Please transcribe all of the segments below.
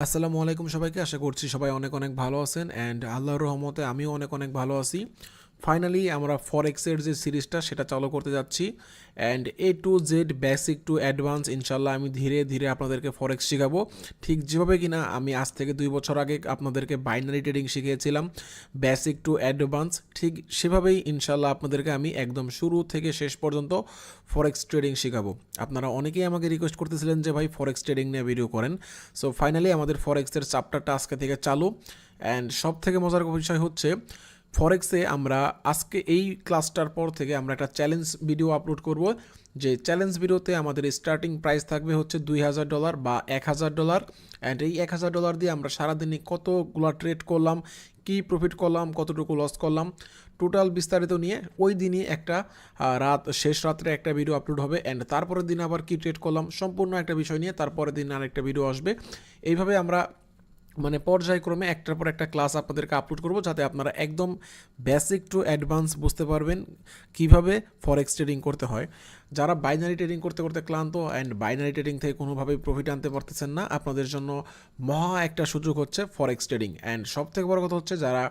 আসসালামু আলাইকুম সবাইকে। আশা করছি সবাই অনেক অনেক ভালো আছেন অ্যান্ড আল্লাহর রহমতে আমিও অনেক অনেক ভালো আছি। ফাইনালি আমরা ফরেক্সের যে সিরিজটা সেটা চালু করতে যাচ্ছি and A to Z basic to advance ইনশাল্লাহ আমি ধীরে ধীরে আপনাদেরকে ফরেক্স শেখাবো। ঠিক যেভাবে কিনা আমি আজ থেকে 2 বছর আগে আপনাদেরকে বাইনারি ট্রেডিং শিখিয়েছিলাম বেসিক টু অ্যাডভান্স, ঠিক সেভাবেই ইনশাল্লাহ আপনাদেরকে আমি একদম শুরু থেকে শেষ পর্যন্ত ফরেক্স ট্রেডিং শেখাবো। আপনারা অনেকেই আমাকে রিকোয়েস্ট করতেছিলেন যে ভাই ফরেক্স ট্রেডিং নিয়ে ভিডিও করেন। সো ফাইনালি আমাদের ফরেক্সের চ্যাপ্টারটা আজকে থেকে চালু অ্যান্ড সব থেকে মজার বিষয় হচ্ছে ফরেক্সে আমরা আজকে এই ক্লাসটার পর থেকে আমরা একটা চ্যালেঞ্জ ভিডিও আপলোড করব। যে চ্যালেঞ্জ ভিডিওতে আমাদের স্টার্টিং প্রাইস থাকবে হচ্ছে $2000 বা $1000 অ্যান্ড এই $1000 দিয়ে আমরা সারাদিনে কতগুলো ট্রেড করলাম, কি প্রফিট করলাম, কতটুকু লস করলাম, টোটাল বিস্তারিত নিয়ে ওই দিনই একটা শেষ রাত্রে একটা ভিডিও আপলোড হবে অ্যান্ড তারপরের দিন আবার কি ট্রেড করলাম সম্পূর্ণ একটা বিষয় নিয়ে তারপরের দিন আরেকটা ভিডিও আসবে। এইভাবে আমরা পর্যায়ক্রমে একটার পর একটা ক্লাস আপনাদেরকে আপলোড করব, যাতে আপনারা একদম বেসিক টু অ্যাডভান্স বুঝতে পারবেন কিভাবে ফরেক্স ট্রেডিং করতে হয়। যারা বাইনারি ট্রেডিং করতে করতে ক্লান্ত অ্যান্ড বাইনারি ট্রেডিং থেকে কোনোভাবেই প্রফিট আনতে পারতেছেন না, আপনাদের জন্য মহা একটা সুযোগ হচ্ছে ফরেক্স ট্রেডিং। অ্যান্ড সবথেকে বড় কথা হচ্ছে যারা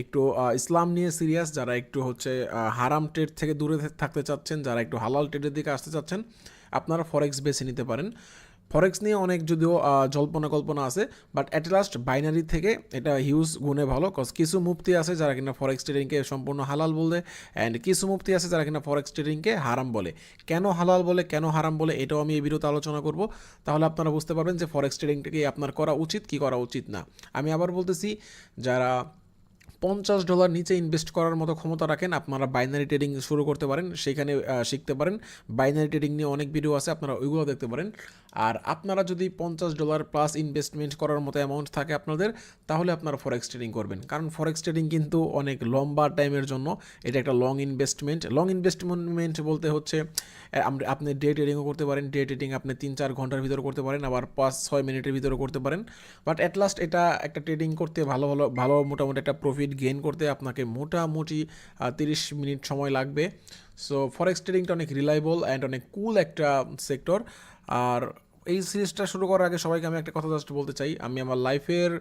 একটু ইসলাম নিয়ে সিরিয়াস, যারা একটু হচ্ছে হারাম ট্রেড থেকে দূরে থাকতে চাচ্ছেন, যারা একটু হালাল ট্রেডের দিকে আসতে চাচ্ছেন, আপনারা ফরেক্স বেছে নিতে পারেন। ফরেক্স নিয়ে অনেক যদিও জল্পনা কল্পনা আছে, বাট অ্যাট লাস্ট বাইনারি থেকে এটা হিউজ গুণে ভালো। কজ কিছু মুফতি আছে যারা কিনা ফরেক্স ট্রেডিংকে সম্পূর্ণ হালাল বলে অ্যান্ড কিছু মুফতি আছে যারা কিনা ফরেক্স ট্রেডিংকে হারাম বলে। কেন হালাল বলে কেন হারাম বলে এটাও আমি এই ভিডিওতে আলোচনা করব। তাহলে আপনারা বুঝতে পারবেন যে ফরেক্স ট্রেডিংটাকে আপনার করা উচিত কি করা উচিত না। আমি আবার বলতেছি, যারা $50 নিচে ইনভেস্ট করার মতো ক্ষমতা রাখেন, আপনারা বাইনারি ট্রেডিং শুরু করতে পারেন, সেখানে শিখতে পারেন। বাইনারি ট্রেডিং নিয়ে অনেক ভিডিও আছে, আপনারা ওইগুলো দেখতে পারেন। আর আপনারা যদি $50 প্লাস ইনভেস্টমেন্ট করার মতো অ্যামাউন্ট থাকে আপনাদের, তাহলে আপনারা ফরেক্স ট্রেডিং করবেন। কারণ ফরেক্স ট্রেডিং কিন্তু অনেক লম্বা টাইমের জন্য, এটা একটা লং ইনভেস্টমেন্ট। লং ইনভেস্টমেন্ট বলতে হচ্ছে আপনি ডে ট্রেডিংও করতে পারেন। ডে ট্রেডিং আপনি 3-4 ঘন্টার ভিতরে করতে পারেন, আবার 5-6 মিনিটের ভিতরে করতে পারেন। বাট অ্যাট লাস্ট এটা একটা ট্রেডিং করতে ভালো মোটামুটি একটা প্রফিট গেইন করতে আপনাকে মোটামুটি 30 মিনিট সময় লাগবে। সো ফরেক্স ট্রেডিংটা অনেক রিলায়েবল অ্যান্ড অনেক কুল একটা সেক্টর। আর এই সিরিজটা শুরু করার আগে সবাইকে আমি একটা কথা জাস্ট বলতে চাই, আমি আমার লাইফের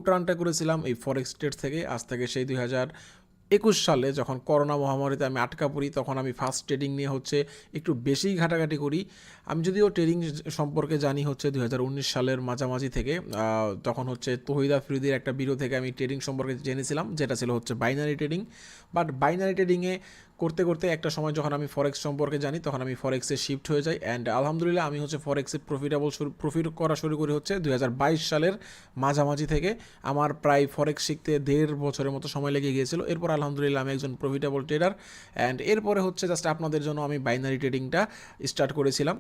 টার্নটা করেছিলাম এই ফরেক্স ট্রেড থেকে। আজ থেকে সেই 2021 সালে যখন করোনা মহামারীতে আমি আটকা পড়ি, তখন আমি ফার্স্ট ট্রেডিং নিয়ে হচ্ছে একটু বেশিই ঘাটাঘাটি করি। আমি যদিও ট্রেডিং সম্পর্কে জানি হচ্ছে 2019 সালের মাঝামাঝি থেকে, তখন হচ্ছে তহিদ আফ্রিদির একটা ভিডিও থেকে আমি ট্রেডিং সম্পর্কে জেনেছিলাম, যেটা ছিল হচ্ছে বাইনারি ট্রেডিং। বাট বাইনারি ট্রেডিংয়ে করতে করতে একটা সময় যখন আমি ফরেক্স সম্পর্কে জানি, তখন আমি ফরেক্সে শিফট হয়ে যাই অ্যান্ড আলহামদুলিল্লাহ আমি হচ্ছে ফরেক্সে প্রফিট করা শুরু করি হচ্ছে 2022 সালের মাঝামাঝি থেকে। আমার প্রায় ফরেক্স শিখতে 1.5 বছরের মতো সময় লেগে গিয়েছিল। এরপর আলহামদুলিল্লাহ আমি একজন প্রফিটেবল ট্রেডার অ্যান্ড এরপরে হচ্ছে জাস্ট আপনাদের জন্য আমি বাইনারি ট্রেডিংটা স্টার্ট করেছিলাম।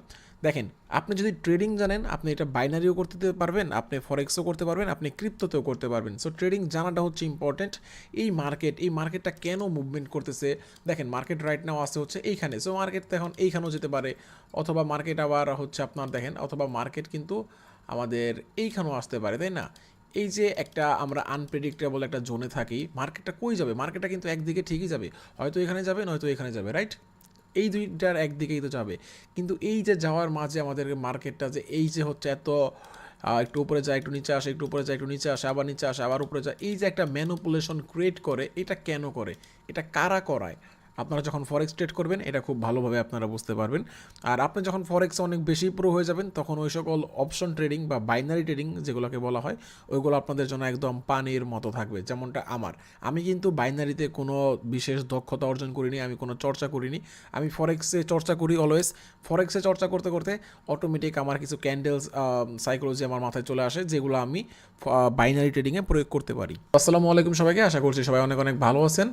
দেখেন, আপনি যদি ট্রেডিং জানেন, আপনি এটা বাইনারিও করতে পারবেন, আপনি ফরেক্সও করতে পারবেন, আপনি ক্রিপ্টোতেও করতে পারবেন। সো ট্রেডিং জানাটা হচ্ছে ইম্পর্টেন্ট। এই মার্কেটটা কেন মুভমেন্ট করতেছে, দেখেন মার্কেট রাইট নাও আসতে হচ্ছে এইখানে। সো মার্কেট তো এখন এইখানেও যেতে পারে, অথবা মার্কেট আবার হচ্ছে আপনার দেখেন, অথবা মার্কেট কিন্তু আমাদের এইখানেও আসতে পারে, তাই না? এই যে একটা আমরা আনপ্রেডিক্টেবল একটা জোনে থাকি, মার্কেটটা কই যাবে? মার্কেটটা কিন্তু একদিকে ঠিকই যাবে, হয়তো এখানে যাবে নয়তো এখানে যাবে, রাইট? এই দুইটার একদিকেই তো যাবে। কিন্তু এই যে যাওয়ার মাঝে আমাদের মার্কেটটা যে এই যে হচ্ছে এত একটু উপরে যায়, একটু নিচে আসে, একটু উপরে যায়, একটু নিচে আসে, আবার নিচে আসে, আবার উপরে যায়, এই যে একটা ম্যানিপুলেশন ক্রিয়েট করে, এটা কেন করে? এটা কারা করায়? আপনারা যখন ফরেক্স ট্রেড করবেন এটা খুব ভালোভাবে আপনারা বুঝতে পারবেন। আর আপনি যখন ফরেক্সে অনেক বেশি প্রো হয়ে যাবেন, তখন ওই সকল অপশন ট্রেডিং বা বাইনারি ট্রেডিং যেগুলোকে বলা হয়, ওইগুলো আপনাদের জন্য একদম পানির মতো থাকবে। যেমনটা আমি কিন্তু বাইনারিতে কোনো বিশেষ দক্ষতা অর্জন করিনি, আমি কোনো চর্চা করিনি। আমি ফরেক্সে চর্চা করি অলওয়েজ। ফরেক্সে চর্চা করতে করতে অটোমেটিক আমার কিছু ক্যান্ডেলস সাইকোলজি আমার মাথায় চলে আসে, যেগুলো আমি বাইনারি ট্রেডিংয়ে প্রয়োগ করতে পারি। আসসালামু আলাইকুম সবাইকে, আশা করছি সবাই অনেক অনেক ভালো আছেন।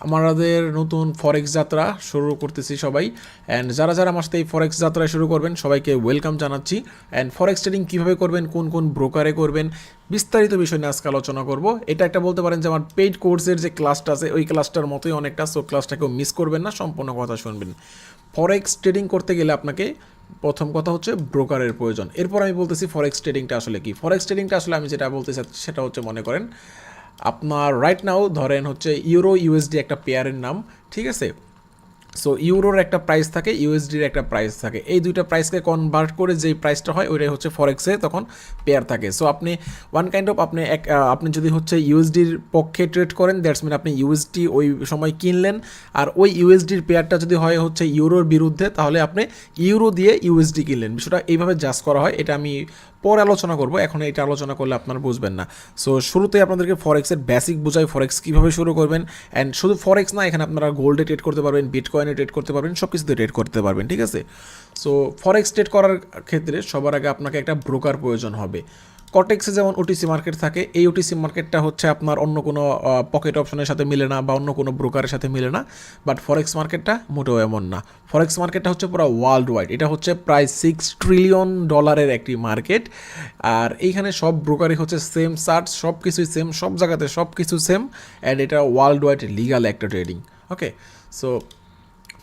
আমাদের নতুন ফরেক্স যাত্রা শুরু করতেছি সবাই, অ্যান্ড যারা যারা আমার সাথে এই ফরেক্স যাত্রায় শুরু করবেন সবাইকে ওয়েলকাম জানাচ্ছি। অ্যান্ড ফরেক্স ট্রেডিং কীভাবে করবেন, কোন কোন ব্রোকারে করবেন, বিস্তারিত বিষয় নিয়ে আজকে আলোচনা করব। এটা একটা বলতে পারেন যে আমার পেইড কোর্সের যে ক্লাসটা আছে ওই ক্লাসটার মতোই অনেকটা। সো ক্লাসটাকেও মিস করবেন না, সম্পূর্ণ কথা শুনবেন। ফরেক্স ট্রেডিং করতে গেলে আপনাকে প্রথম কথা হচ্ছে ব্রোকারের প্রয়োজন। এরপর আমি বলতেছি ফরেক্স ট্রেডিংটা আসলে কি। ফরেক্স ট্রেডিংটা আসলে আমি যেটা বলতে চাচ্ছি সেটা হচ্ছে, মনে করেন আপনার রাইট নাও ধরেন হচ্ছে ইউরো ইউএসডি একটা পেয়ারের নাম, ঠিক আছে? সো ইউরোর একটা প্রাইস থাকে, ইউএসডির একটা প্রাইস থাকে, এই দুইটা প্রাইসকে কনভার্ট করে যেই প্রাইসটা হয় ওইটাই হচ্ছে ফরেক্সে তখন পেয়ার থাকে। সো আপনি ওয়ান কাইন্ড অফ আপনি যদি হচ্ছে ইউএসডির পক্ষে ট্রেড করেন, দ্যাটস মিন আপনি ইউএসডি ওই সময় কিনলেন, আর ওই ইউএসডির পেয়ারটা যদি হয় হচ্ছে ইউরোর বিরুদ্ধে, তাহলে আপনি ইউরো দিয়ে ইউএসডি কিনলেন। বিষয়টা এইভাবে জাজ করা হয়, এটা আমি পরে আলোচনা করব, এখন এটা আলোচনা করলে আপনারা বুঝবেন না। সো শুরুতেই আপনাদেরকে ফরেক্সের বেসিক বোঝাই, ফরেক্স কীভাবে শুরু করবেন। অ্যান্ড শুধু ফরেক্স না, এখানে আপনারা গোল্ডে ট্রেড করতে পারবেন, বিটকয়েনে ট্রেড করতে পারবেন, সব কিছুতে ট্রেড করতে পারবেন, ঠিক আছে। সো ফরেক্স ট্রেড করার ক্ষেত্রে সবার আগে আপনাকে একটা ব্রোকার প্রয়োজন হবে। কটেক্সে যেমন ওটিসি মার্কেট থাকে, এই ওটিসি মার্কেটটা হচ্ছে আপনার অন্য কোনো পকেট অপশনের সাথে মিলে না বা অন্য কোনো ব্রোকারের সাথে মিলে না, বাট ফরেক্স মার্কেটটা মোটেও এমন না। ফরেক্স মার্কেটটা হচ্ছে পুরো ওয়ার্ল্ড ওয়াইড, এটা হচ্ছে প্রায় $6 ট্রিলিয়ন একটি মার্কেট। আর এইখানে সব ব্রোকারই হচ্ছে সেম চার্জ, সব কিছুই সেম, সব জায়গাতে সব কিছু সেম, অ্যান্ড এটা ওয়ার্ল্ড ওয়াইড লিগাল একটা ট্রেডিং। ওকে, সো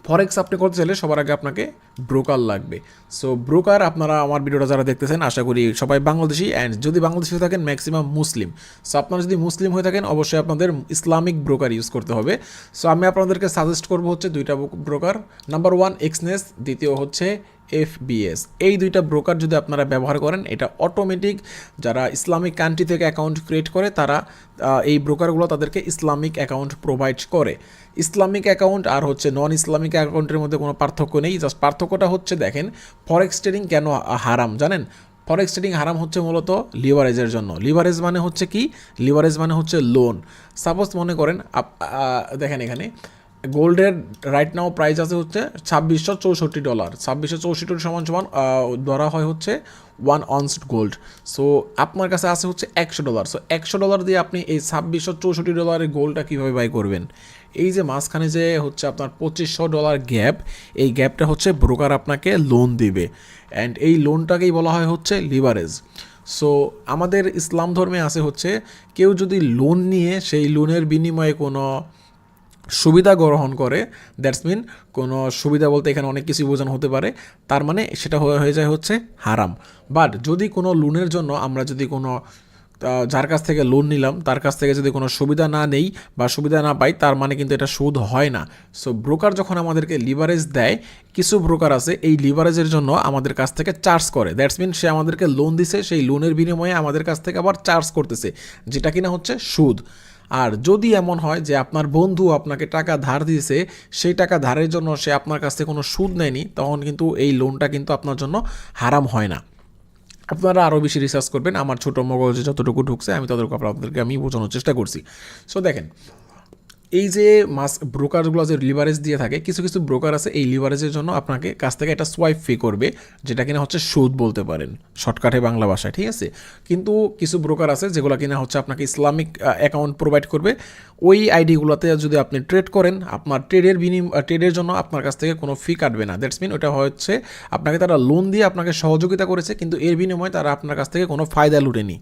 ফরেক্স আপনি করতে চাইলে সবার আগে আপনাকে ব্রোকার লাগবে। সো ব্রোকার, আপনারা আমার ভিডিওটা যারা দেখতেছেন আশা করি সবাই বাংলাদেশি, অ্যান্ড যদি বাংলাদেশি হয়ে থাকেন ম্যাক্সিমাম মুসলিম। সো আপনারা যদি মুসলিম হয়ে থাকেন অবশ্যই আপনাদের ইসলামিক ব্রোকার ইউজ করতে হবে। সো আমি আপনাদেরকে সাজেস্ট করবো হচ্ছে দুইটা ব্রোকার, নাম্বার 1 এক্সনেস, দ্বিতীয় হচ্ছে FBS। এই দুইটা ব্রোকার যদি আপনারা ব্যবহার করেন, এটা অটোমেটিক যারা ইসলামিক কান্ট্রি থেকে অ্যাকাউন্ট ক্রিয়েট করে তারা এই ব্রোকারগুলো তাদেরকে ইসলামিক অ্যাকাউন্ট প্রোভাইড করে। ইসলামিক অ্যাকাউন্ট আর হচ্ছে নন ইসলামিক অ্যাকাউন্টের মধ্যে কোনো পার্থক্য নেই, জাস্ট পার্থক্যটা হচ্ছে দেখেন ফরেক্স ট্রেডিং কেন হারাম জানেন? ফরেক্স ট্রেডিং হারাম হচ্ছে মূলত লিভারেজের জন্য। লিভারেজ মানে হচ্ছে কি? লিভারেজ মানে হচ্ছে লোন। সাপোজ মনে করেন দেখেন এখানে গোল্ডের রাইট নাও প্রাইস আছে হচ্ছে $2664। $2664 সমান সমান ধরা হয় হচ্ছে 1 আউন্স গোল্ড। সো আপনার কাছে আছে হচ্ছে $100। সো $100 দিয়ে আপনি এই $2664 গোল্ডটা কীভাবে বাই করবেন? এই যে মাঝখানে যে হচ্ছে আপনার $2500 গ্যাপ, এই গ্যাপটা হচ্ছে ব্রোকার আপনাকে লোন দিবে, অ্যান্ড এই লোনটাকেই বলা হয় হচ্ছে লিভারেজ। সো আমাদের ইসলাম ধর্মে আছে হচ্ছে কেউ যদি লোন নিয়ে সেই লোনের বিনিময়ে কোনো সুবিধা গ্রহণ করে, দ্যাটস মিন কোনো সুবিধা বলতে এখানে অনেক কিছু বোঝানো হতে পারে, তার মানে সেটা হয়ে যায় হচ্ছে হারাম। বাট যদি কোনো লোনের জন্য আমরা যদি কোনো যার কাছ থেকে লোন নিলাম তার কাছ থেকে যদি কোনো সুবিধা না নেই বা সুবিধা না পাই, তার মানে কিন্তু এটা সুদ হয় না। সো ব্রোকার যখন আমাদেরকে লিভারেজ দেয়, কিছু ব্রোকার আছে এই লিভারেজের জন্য আমাদের কাছ থেকে চার্জ করে, দ্যাটস মিন সে আমাদেরকে লোন দিছে, সেই লোনের বিনিময়ে আমাদের কাছ থেকে আবার চার্জ করতেছে, যেটা কিনা হচ্ছে সুদ। আর যদি এমন হয় যে আপনার বন্ধু আপনাকে টাকা ধার দিয়েছে, সেই টাকা ধারের জন্য সে আপনার কাছ থেকে কোনো সুদ নেয়নি, তখন কিন্তু এই লোনটা কিন্তু আপনার জন্য হারাম হয় না। আপনারা আরও বেশি রিসার্চ করবেন, আমার ছোটো মগজে যতটুকু ঢুকছে আমি ততটুকু আপনাদেরকে আমি বোঝানোর চেষ্টা করছি। সো দেখেন এই যে ব্রোকারগুলো যে লিভারেজ দিয়ে থাকে, কিছু কিছু ব্রোকার আছে এই লিভারেজের জন্য আপনাকে কাছ থেকে একটা সোয়াইপ ফি করবে, যেটা কিনা হচ্ছে সুদ বলতে পারেন শর্টকাটে বাংলা ভাষায়, ঠিক আছে। কিন্তু কিছু ব্রোকার আছে যেগুলো কিনা হচ্ছে আপনাকে ইসলামিক অ্যাকাউন্ট প্রোভাইড করবে। ওই আইডিগুলোতে যদি আপনি ট্রেড করেন, আপনার ট্রেডের জন্য আপনার কাছ থেকে কোনো ফি কাটবে না, দ্যাটস মিন ওটা হচ্ছে আপনাকে তারা লোন দিয়ে আপনাকে সহযোগিতা করেছে, কিন্তু এর বিনিময়ে তারা আপনার কাছ থেকে কোনো ফায়দা লুটেনি।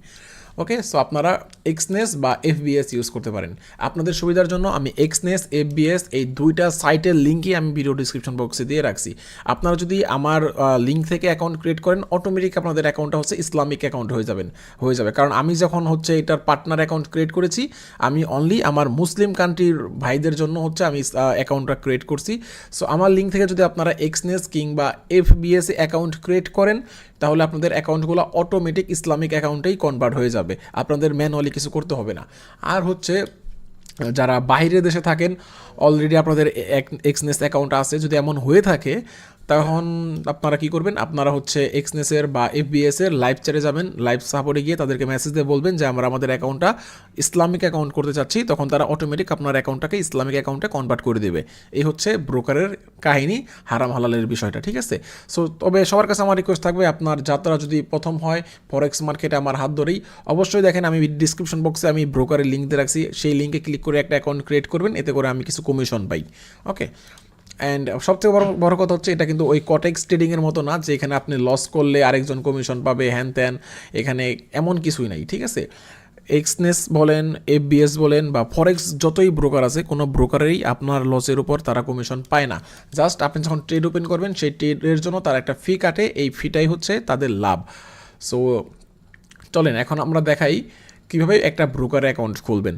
ওকে, সো আপনারা এক্সনেস বা FBS ইউজ করতে পারেন। আপনাদের সুবিধার জন্য আমি এক্সনেস, FBS এই দুইটা সাইটের লিঙ্কই আমি ভিডিও ডিসক্রিপশন বক্সে দিয়ে রাখছি। আপনারা যদি আমার লিঙ্ক থেকে অ্যাকাউন্ট ক্রিয়েট করেন, অটোমেটিক আপনাদের অ্যাকাউন্টটা হচ্ছে ইসলামিক অ্যাকাউন্ট হয়ে যাবে। কারণ আমি যখন হচ্ছে এটার পার্টনার অ্যাকাউন্ট ক্রিয়েট করেছি, আমি অনলি আমার মুসলিম কান্ট্রির ভাইদের জন্য হচ্ছে আমি অ্যাকাউন্টটা ক্রিয়েট করছি। সো আমার লিঙ্ক থেকে যদি আপনারা এক্সনেস কিংবা FBS অ্যাকাউন্ট ক্রিয়েট করেন, তাহলে আপনাদের অ্যাকাউন্টগুলো অটোমেটিক ইসলামিক অ্যাকাউন্টেই কনভার্ট হয়ে যাবে, আপনাদের ম্যানুয়ালি কিছু করতে হবে না। আর হচ্ছে যারা বাইরের দেশে থাকেন, অলরেডি আপনাদের এক্সনেস অ্যাকাউন্ট আছে, যদি এমন হয়ে থাকে তখন আপনারা কী করবেন, আপনারা হচ্ছে এক্সনেসের বা FBS-এর লাইভ চ্যাটে যাবেন, লাইভ সাপোর্টে গিয়ে তাদেরকে মেসেজ দিয়ে বলবেন যে আমরা আমাদের অ্যাকাউন্টটা ইসলামিক অ্যাকাউন্ট করতে চাচ্ছি, তখন তারা অটোমেটিক আপনার অ্যাকাউন্টটাকে ইসলামিক অ্যাকাউন্টে কনভার্ট করে দেবে। এই হচ্ছে ব্রোকারের কাহিনী, হারাম হালালের বিষয়টা, ঠিক আছে। সো তবে সবার কাছে আমার রিকোয়েস্ট থাকবে, আপনার যাত্রা যদি প্রথম হয় ফরেক্স মার্কেটে আমার হাত ধরেই, অবশ্যই দেখেন আমি ডিসক্রিপশন বক্সে আমি ব্রোকারের লিঙ্ক দিয়ে রাখছি, সেই লিঙ্কে ক্লিক করে একটা অ্যাকাউন্ট ক্রিয়েট করবেন, এতে করে আমি কিছু কমিশন পাই। ওকে, অ্যান্ড সবথেকে বড় কথা হচ্ছে এটা কিন্তু ওই কটেক্স ট্রেডিংয়ের মতো না যে এখানে আপনি লস করলে আরেকজন কমিশন পাবে হ্যান ত্যান, এখানে এমন কিছুই নাই, ঠিক আছে। এক্সনেস বলেন, FBS বলেন বা ফরেক্স যতই ব্রোকার আছে, কোনো ব্রোকারেরই আপনার লসের উপর তারা কমিশন পায় না। জাস্ট আপনি যখন ট্রেড ওপেন করবেন, সেই ট্রেডের জন্য তারা একটা ফি কাটে, এই ফিটাই হচ্ছে তাদের লাভ। সো চলেন এখন আমরা দেখাই কীভাবে একটা ব্রোকার অ্যাকাউন্ট খুলবেন।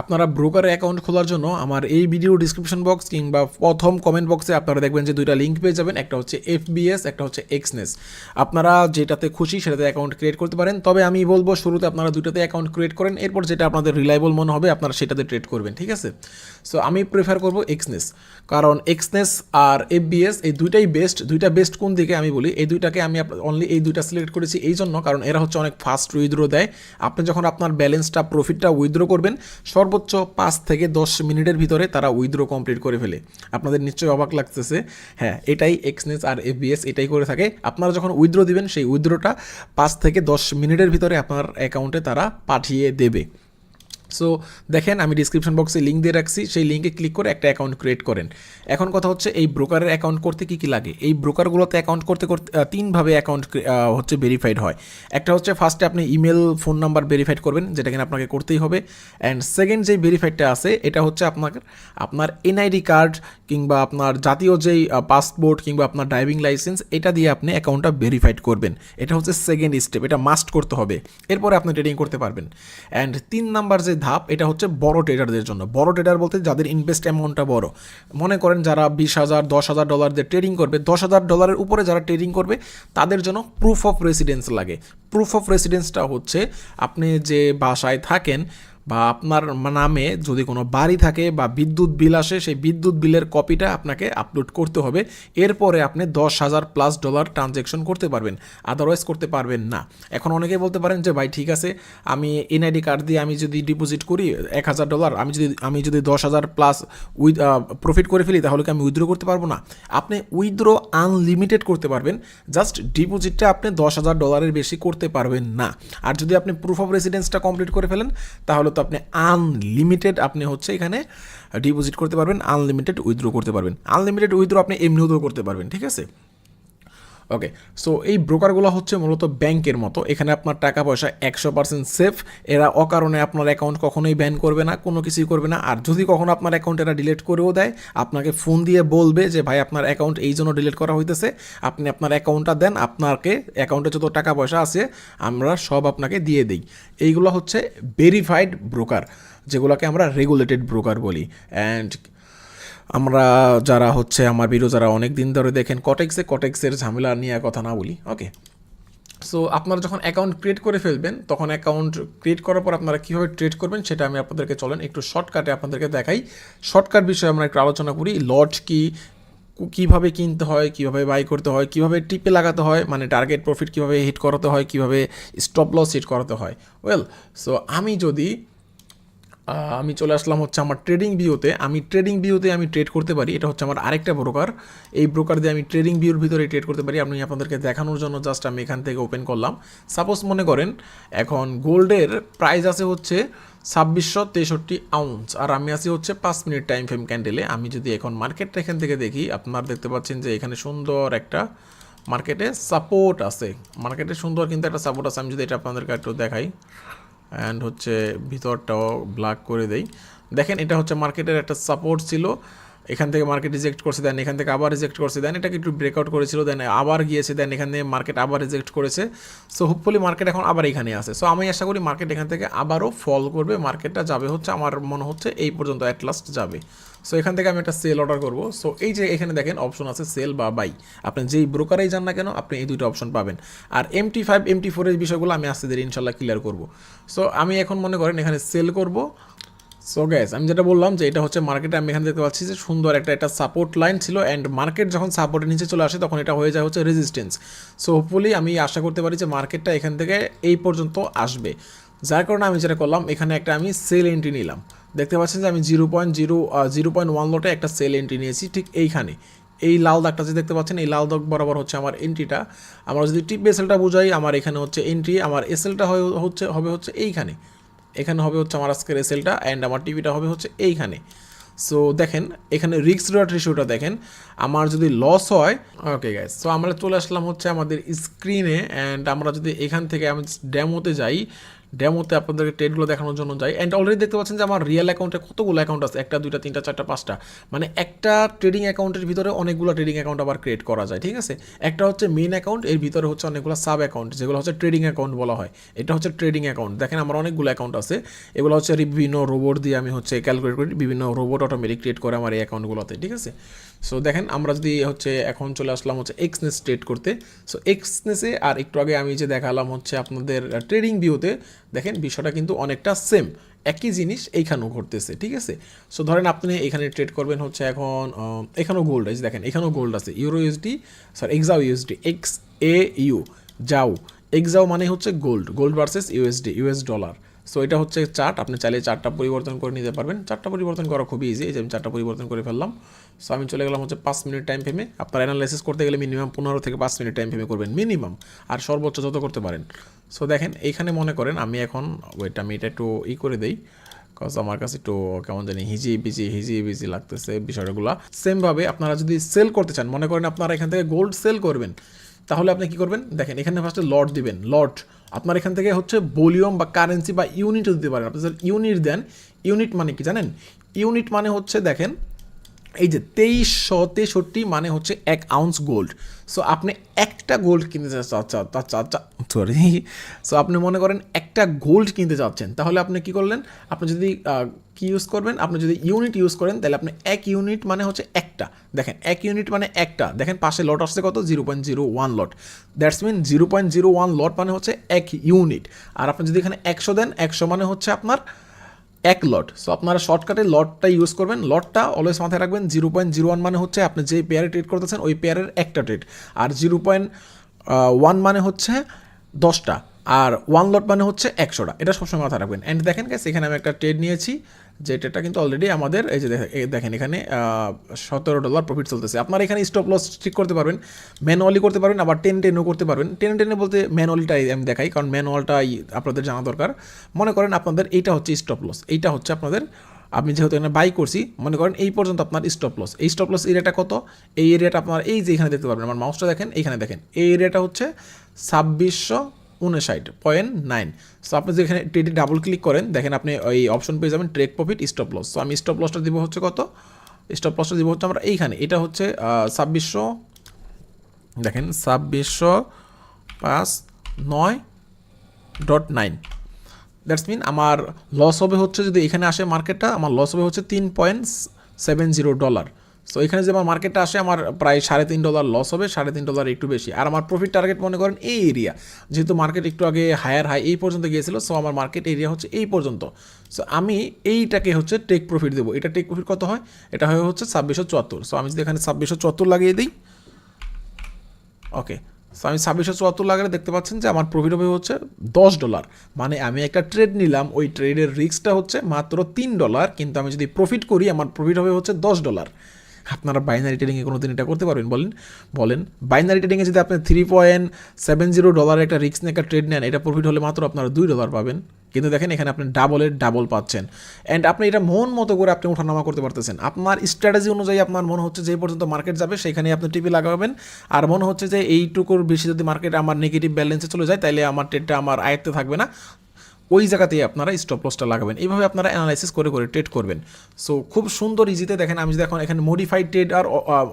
আপনারা ব্রোকার অ্যাকাউন্ট খোলার জন্য আমার এই ভিডিও ডিসক্রিপশন বক্স কিংবা প্রথম কমেন্ট বক্সে আপনারা দেখবেন যে দুইটা লিঙ্ক পেয়ে যাবেন, একটা হচ্ছে FBS, একটা হচ্ছে এক্সনেস। আপনারা যেটাতে খুশি সেটাতে অ্যাকাউন্ট ক্রিয়েট করতে পারেন, তবে আমি বলবো শুরুতে আপনারা দুইটাতে অ্যাকাউন্ট ক্রিয়েট করেন, এরপর যেটা আপনাদের রিলায়েবল মনে হবে আপনারা সেটাতে ট্রেড করবেন, ঠিক আছে? সো আমি প্রেফার করবো এক্সনেস, কারণ এক্সনেস আর FBS এই দুইটাই বেস্ট। দুইটা বেস্ট কোন দিকে আমি বলি, এই দুইটাকে আমি অনলি এই দুইটা সিলেক্ট করেছি এই জন্য কারণ এরা হচ্ছে অনেক ফাস্ট উইথড্র দেয়। আপনি যখন আপনার ব্যালেন্সটা প্রফিটটা উইথড্র করবেন সর্বোচ্চ 5 থেকে 10 মিনিটের ভিতরে তারা উইথড্র কমপ্লিট করে ফেলে। আপনাদের নিশ্চয়ই অবাক লাগতেছে, হ্যাঁ এটাই এক্সনেস আর FBS এটাই করে থাকে। আপনারা যখন উইথড্র দিবেন সেই উইথড্রটা 5 থেকে 10 মিনিটের ভিতরে আপনার অ্যাকাউন্টে তারা পাঠিয়ে দেবে। সো দেখেন আমি ডিসক্রিপশন বক্সে লিঙ্ক দিয়ে রাখছি, সেই লিঙ্কে ক্লিক করে একটা অ্যাকাউন্ট ক্রিয়েট করেন। এখন কথা হচ্ছে এই ব্রোকারের অ্যাকাউন্ট করতে কী কী লাগে। এই ব্রোকারগুলোতে অ্যাকাউন্ট করতে করতে তিনভাবে অ্যাকাউন্ট হচ্ছে ভেরিফাইড হয়। একটা হচ্ছে ফার্স্টে আপনি ইমেল ফোন নাম্বার ভেরিফাইড করবেন, যেটা কিনা আপনাকে করতেই হবে। অ্যান্ড সেকেন্ড যেই ভেরিফাইডটা আছে এটা হচ্ছে আপনার NID কার্ড কিংবা আপনার জাতীয় যেই পাসপোর্ট কিংবা আপনার ড্রাইভিং লাইসেন্স এটা দিয়ে আপনি অ্যাকাউন্টটা ভেরিফাইড করবেন। এটা হচ্ছে সেকেন্ড স্টেপ, এটা মাস্ট করতে হবে, এরপরে আপনি ট্রেডিং করতে পারবেন। অ্যান্ড 3 নাম্বার যে ধাপ এটা হচ্ছে বড় ট্রেডারদের জন্য। বড় ট্রেডার বলতে যাদের ইনভেস্ট অ্যামাউন্টটা বড়, মনে করেন যারা 20,000 $10,000 দিয়ে ট্রেডিং করবে, $10,000 উপরে যারা ট্রেডিং করবে তাদের জন্য প্রুফ অফ রেসিডেন্স লাগে। প্রুফ অফ রেসিডেন্সটা হচ্ছে আপনি যে বাসায় থাকেন বা আপনার নামে যদি কোনো বাড়ি থাকে বা বিদ্যুৎ বিল আসে সেই বিদ্যুৎ বিলের কপিটা আপনাকে আপলোড করতে হবে, এরপরে আপনি $10,000+ ট্রানজ্যাকশন করতে পারবেন, আদারওয়াইজ করতে পারবেন না। এখন অনেকেই বলতে পারেন যে ভাই ঠিক আছে আমি NID কার্ড দিয়ে আমি যদি ডিপোজিট করি $1,000, আমি যদি 10,000+ উইথ প্রফিট করে ফেলি তাহলে কি আমি উইথড্র করতে পারবো না? আপনি উইথড্র আনলিমিটেড করতে পারবেন, জাস্ট ডিপোজিটটা আপনি $10,000 বেশি করতে পারবেন না। আর যদি আপনি প্রুফ অফ রেসিডেন্সটা কমপ্লিট করে ফেলেন তাহলে তো আপনি আনলিমিটেড আপনি হচ্ছে এখানে ডিপোজিট করতে পারবেন, আনলিমিটেড উইথড্র করতে পারবেন। আনলিমিটেড উইথড্র আপনি এমনিও করতে পারবেন, ঠিক আছে? ওকে, সো এই ব্রোকারগুলো হচ্ছে মূলত ব্যাংকের মতো, এখানে আপনার টাকা পয়সা 100% সেফ। এরা অকারণে আপনার অ্যাকাউন্ট কখনোই ব্যান করবে না, কোনো কিছুই করবে না। আর যদি কখনো আপনার অ্যাকাউন্ট এরা ডিলিট করেও দেয় আপনাকে ফোন দিয়ে বলবে যে ভাই আপনার অ্যাকাউন্ট এই জন্য ডিলিট করা হইতেছে, আপনি আপনার অ্যাকাউন্টটা দেন, আপনাকে অ্যাকাউন্টে যত টাকা পয়সা আছে আমরা সব আপনাকে দিয়ে দিই। এইগুলো হচ্ছে ভেরিফাইড ব্রোকার, যেগুলোকে আমরা রেগুলেটেড ব্রোকার বলি। অ্যান্ড আমরা যারা হচ্ছে আমার ভিডিও যারা অনেক দিন ধরে দেখেন কটেক্সের ঝামেলা নিয়ে কথা না বলি, ওকে? সো আপনারা যখন অ্যাকাউন্ট ক্রিয়েট করে ফেলবেন তখন অ্যাকাউন্ট ক্রিয়েট করার পর আপনারা কীভাবে ট্রেড করবেন সেটা আমি আপনাদেরকে চলেন একটু শর্টকাটে আপনাদেরকে দেখাই। শর্টকাট বিষয়ে আমরা একটু আলোচনা করি। লট কি, কীভাবে কিনতে হয়, কীভাবে বাই করতে হয়, কীভাবে টিপে লাগাতে হয়, মানে টার্গেট প্রফিট কীভাবে হিট করাতে হয়, কীভাবে স্টপ লস হিট করাতে হয়। সো আমি চলে আসলাম হচ্ছে আমার ট্রেডিং ভিউতে। আমি ট্রেড করতে পারি, এটা হচ্ছে আমার আরেকটা ব্রোকার। এই ব্রোকার দিয়ে আমি ট্রেডিং ভিউর ভিতরে ট্রেড করতে পারি। আমি আপনাদেরকে দেখানোর জন্য জাস্ট আমি এখান থেকে ওপেন করলাম। সাপোজ মনে করেন এখন গোল্ডের প্রাইস আছে হচ্ছে 2663 আউন্স, আর আমি আছি হচ্ছে 5 মিনিট টাইম ফ্রেম ক্যান্ডেলে। আমি যদি এখন মার্কেটটা এখান থেকে দেখি, আপনারা দেখতে পাচ্ছেন যে এখানে সুন্দর একটা মার্কেটে সাপোর্ট আছে, মার্কেটে সুন্দর কিন্তু একটা সাপোর্ট আছে। আমি যদি এটা আপনাদেরকে একটু দেখাই অ্যান্ড হচ্ছে ভিতরটাও ব্ল্যাক করে দেই, দেখেন এটা হচ্ছে মার্কেটের একটা সাপোর্ট ছিল, এখান থেকে মার্কেট রিজেক্ট করছে, দেন এখান থেকে আবার রিজেক্ট করছে, দেন এটাকে একটু ব্রেকআউট করেছিল, দেন আবার গিয়েছে, দেন এখান থেকে মার্কেট আবার রিজেক্ট করেছে। সো হোপফুলি মার্কেট এখন আবার এখানে আসে। সো আমি আশা করি মার্কেট এখান থেকে আবারও ফল করবে, মার্কেটটা যাবে হচ্ছে আমার মনে হচ্ছে এই পর্যন্ত অ্যাট লাস্ট যাবে। সো এখান থেকে আমি একটা সেল অর্ডার করবো। সো এই যে এখানে দেখেন অপশন আছে সেল বা বাই, আপনি যেই ব্রোকারেই যান না কেন আপনি এই দুটো অপশন পাবেন। আর MT5 MT4 এর বিষয়গুলো আমি আস্তে ধীরে ইনশাল্লাহ ক্লিয়ার করবো। সো আমি এখন মনে করেন এখানে সেল করবো। সো গ্যাস আমি যেটা বললাম যে এটা হচ্ছে মার্কেটে, আমি এখানে দেখতে পাচ্ছি যে সুন্দর একটা সাপোর্ট লাইন ছিল, অ্যান্ড মার্কেট যখন সাপোর্টের নিচে চলে আসে তখন এটা হয়ে যায় হচ্ছে রেজিস্ট্যান্স। সো হোপফুলি আমি আশা করতে পারি যে মার্কেটটা এখান থেকে এই পর্যন্ত আসবে, যার কারণে আমি যেটা করলাম এখানে একটা আমি সেল এন্ট্রি নিলাম। দেখতে পাচ্ছেন যে আমি 0.1 লটে একটা সেল এন্ট্রি নিয়েছি ঠিক এইখানে। এই লাল দাগটা যে দেখতে পাচ্ছেন এই লাল দাগ বরাবর হচ্ছে আমার এন্ট্রিটা। আমরা যদি টিপ এসএলটা বোঝাই, আমার এখানে হচ্ছে এন্ট্রি, আমার এসএলটা হবে হচ্ছে এইখানে, এখানে হবে হচ্ছে আমার আজকের এসএলটা, অ্যান্ড আমার টিভিটা হবে হচ্ছে এইখানে। সো দেখেন এখানে রিস্ক রিওয়ার্ড রেশিওটা দেখেন, আমার যদি লস হয়, ওকে গাইস, সো আমরা চলে আসলাম হচ্ছে আমাদের স্ক্রিনে, অ্যান্ড আমরা যদি এখান থেকে আমি ডেমোতে যাই, ডেমোতে আপনাদেরকে ট্রেডগুলো দেখানোর জন্য যাই। অ্যান্ড অলরেডি দেখতে পাচ্ছেন যে আমার রিয়েল অ্যাকাউন্টে কতগুলো অ্যাকাউন্ট আছে, 1 2 3 4 5টা, মানে একটা ট্রেডিং অ্যাকাউন্টের ভিতরে অনেকগুলো ট্রেডিং অ্যাকাউন্ট আবার ক্রিয়েট করা যায়, ঠিক আছে। একটা হচ্ছে মেইন অ্যাকাউন্ট, এর ভিতরে হচ্ছে অনেকগুলো সাব অ্যাকাউন্ট যেগুলো হচ্ছে ট্রেডিং অ্যাকাউন্ট বলা হয়। এটা হচ্ছে ট্রেডিং অ্যাকাউন্ট। দেখেন আমার অনেকগুলো অ্যাকাউন্ট আছে, এগুলো হচ্ছে বিভিন্ন রোবট দিয়ে আমি হচ্ছে ক্যালকুলেট করি, বিভিন্ন রোবট অটোমেটিক ক্রিয়েট করে আমার এই অ্যাকাউন্টগুলোতে, ঠিক আছে। সো দেখেন আমরা যদি হচ্ছে এখন চলে আসলাম হচ্ছে এক্সনেস ট্রেড করতে। সো এক্সনেসে আর একটু আগে আমি যে দেখালাম হচ্ছে আপনাদের ট্রেডিং ভিউতে, দেখেন বিষয়টা কিন্তু অনেকটা সেম, একই জিনিস এইখানেও ঘটতেছে, ঠিক আছে। সো ধরেন আপনি এখানে ট্রেড করবেন হচ্ছে এখন এখানেও গোল্ড আছে, দেখেন এখানেও গোল্ড আছে, ইউরো ইউএসডি, স্যার এক্সাও ইউএসডি, XAU যাও, এক্সাও মানে হচ্ছে gold, gold versus USD, US dollar. So এটা হচ্ছে চার্ট, আপনি চাইলে চার্টটা পরিবর্তন করে নিতে পারবেন। চার্টটা পরিবর্তন করা খুবই ইজি, এই যে আমি চার্টটা পরিবর্তন করে ফেললাম। সো আমি চলে গেলাম হচ্ছে 5 মিনিট টাইম ফ্রেমে। আপনার অ্যানালাইসিস করতে গেলে মিনিমাম 15 থেকে 5 মিনিট টাইম ফ্রেমে করবেন মিনিমাম, আর সর্বোচ্চ যত করতে পারেন। সো দেখেন এইখানে মনে করেন আমি এখন ওয়েট, আমি এটা একটু করে দেই, কজ আমার কাছে একটু কেমন জানি হিজিয়ে বিজি লাগতেছে বিষয়গুলো। সেমভাবে আপনারা যদি সেল করতে চান, মনে করেন আপনারা এখান থেকে গোল্ড সেল করবেন, তাহলে আপনি কি করবেন, দেখেন এখানে ফার্স্টে লট দিবেন। লট আপনার এখান থেকে হচ্ছে ভলিউম বা কারেন্সি বা ইউনিটও দিতে পারেন। আপনি যদি ইউনিট দেন, ইউনিট মানে কি জানেন, ইউনিট মানে হচ্ছে দেখেন এই যে 2363 মানে হচ্ছে 1 আউন্স গোল্ড। সো আপনি একটা গোল্ড কিনতে সরি, সো আপনি মনে করেন একটা গোল্ড কিনতে চাচ্ছেন, তাহলে আপনি কি করলেন, আপনি যদি কি ইউজ করবেন, আপনি যদি ইউনিট ইউজ করেন তাহলে আপনি 1 ইউনিট মানে হচ্ছে একটা, দেখেন 1 ইউনিট মানে একটা, দেখেন পাশে লট আসছে কত, 0.01 লট, দ্যাটস মিন 0.01 লট মানে হচ্ছে 1 ইউনিট। আর আপনি যদি এখানে 100 দেন, 100 মানে হচ্ছে আপনার 1 লট। সো আপনারা শর্টকাটে লটটা ইউজ করবেন, লটটা অলওয়েজ মাথায় রাখবেন। 0.01 মানে হচ্ছে আপনি যে পেয়ারে ট্রেড করতেছেন ওই পেয়ারের একটা ট্রেড, আর 0.1 মানে হচ্ছে 10টা, আর 1 লট মানে হচ্ছে 100টা। এটা সবসময় মাথায় রাখবেন। অ্যান্ড দেখেন গাইস, এখানে আমি একটা ট্রেড নিয়েছি, যে ট্রেডটা কিন্তু অলরেডি আমাদের এই যে দেখেন এখানে $17 প্রফিট চলতেছে। আপনারা এখানে স্টপ লস ঠিক করতে পারবেন, ম্যানুয়ালি করতে পারবেন, আবার 10-10ও করতে পারবেন। 10-10 বলতে ম্যানুয়ালিটাই আমি দেখাই, কারণ ম্যানুয়ালটাই আপনাদের জানা দরকার। মনে করেন আপনাদের এইটা হচ্ছে স্টপ লস, এইটা হচ্ছে আপনাদের, আমি যেহেতু এখানে বাই করছি, মনে করেন এই পর্যন্ত আপনার স্টপ লস। এই স্টপ লস এরিয়াটা কত, এই এরিয়াটা আপনার এই যে এখানে দেখতে পারবেন, আমার মাউসটা দেখেন এইখানে দেখেন, এই এরিয়াটা হচ্ছে 2659.9। সো আপনি যদি এখানে ট্রেডে ডাবল ক্লিক করেন, দেখেন আপনি ওই অপশন পেয়ে যাবেন take profit stop loss. So আমি স্টপ লসটা দিব হচ্ছে কত, স্টপ লসটা দিব হচ্ছে আমরা এইখানে, এটা হচ্ছে 2600, দেখেন 2605.9, দ্যাটস মিন আমার লস হবে হচ্ছে, যদি এখানে আসে মার্কেটটা, আমার লস হবে হচ্ছে $3.70। সো এখানে যে আমার মার্কেটটা আসে, আমার প্রায় $3.5 লস হবে, $3.5 একটু বেশি। আর আমার প্রফিট টার্গেট মনে করেন এই এরিয়া, যেহেতু মার্কেট একটু আগে হায়ার হাই এই পর্যন্ত গিয়েছিল, সো আমার মার্কেট এরিয়া হচ্ছে এই পর্যন্ত। সো আমি এইটাকে হচ্ছে টেক প্রফিট দেবো। এটা টেক প্রফিট কত হয়, এটা হয় হচ্ছে 2674। সো আমি যদি এখানে 2674 লাগিয়ে দিই, ওকে, সো আমি 2674 লাগালে দেখতে পাচ্ছেন যে আমার প্রফিট হবে হচ্ছে $10। মানে আমি একটা ট্রেড নিলাম, ওই ট্রেডের রিস্কটা হচ্ছে মাত্র $3, কিন্তু আমি যদি প্রফিট করি আমার প্রফিট হবে হচ্ছে $10। আপনারা বাইনারি ট্রেডিংয়ে কোনো দিন এটা করতে পারবেন, বলেন বাইনারি ট্রেডিংয়ে যদি আপনি $3.70 একটা রিস্ক নিয়ে একটা ট্রেড নেন, এটা প্রফিট হলে মাত্র আপনারা $2 পাবেন। কিন্তু দেখেন এখানে আপনি ডাবলের ডাবল পাচ্ছেন, অ্যান্ড আপনি এটা মন মতো করে আপনি ওঠানামা করতে পারতেছেন। আপনার স্ট্র্যাটেজি অনুযায়ী আপনার মনে হচ্ছে যে পর্যন্ত মার্কেট যাবে সেখানে আপনি টিপি লাগাবেন, আর মনে হচ্ছে যে এইটুকুর বেশি যদি মার্কেট আমার নেগেটিভ ব্যালেন্সে চলে যায়, তাইলে আমার ট্রেডটা আমার আয়ত্তে থাকবে না, ওই জায়গাতেই আপনারা স্টপ লসটা লাগাবেন। এইভাবে আপনারা অ্যানালাইসিস করে ট্রেড করবেন। সো খুব সুন্দর ইজিতে দেখেন, আমি যদি এখন এখানে মডিফাইড ট্রেড আর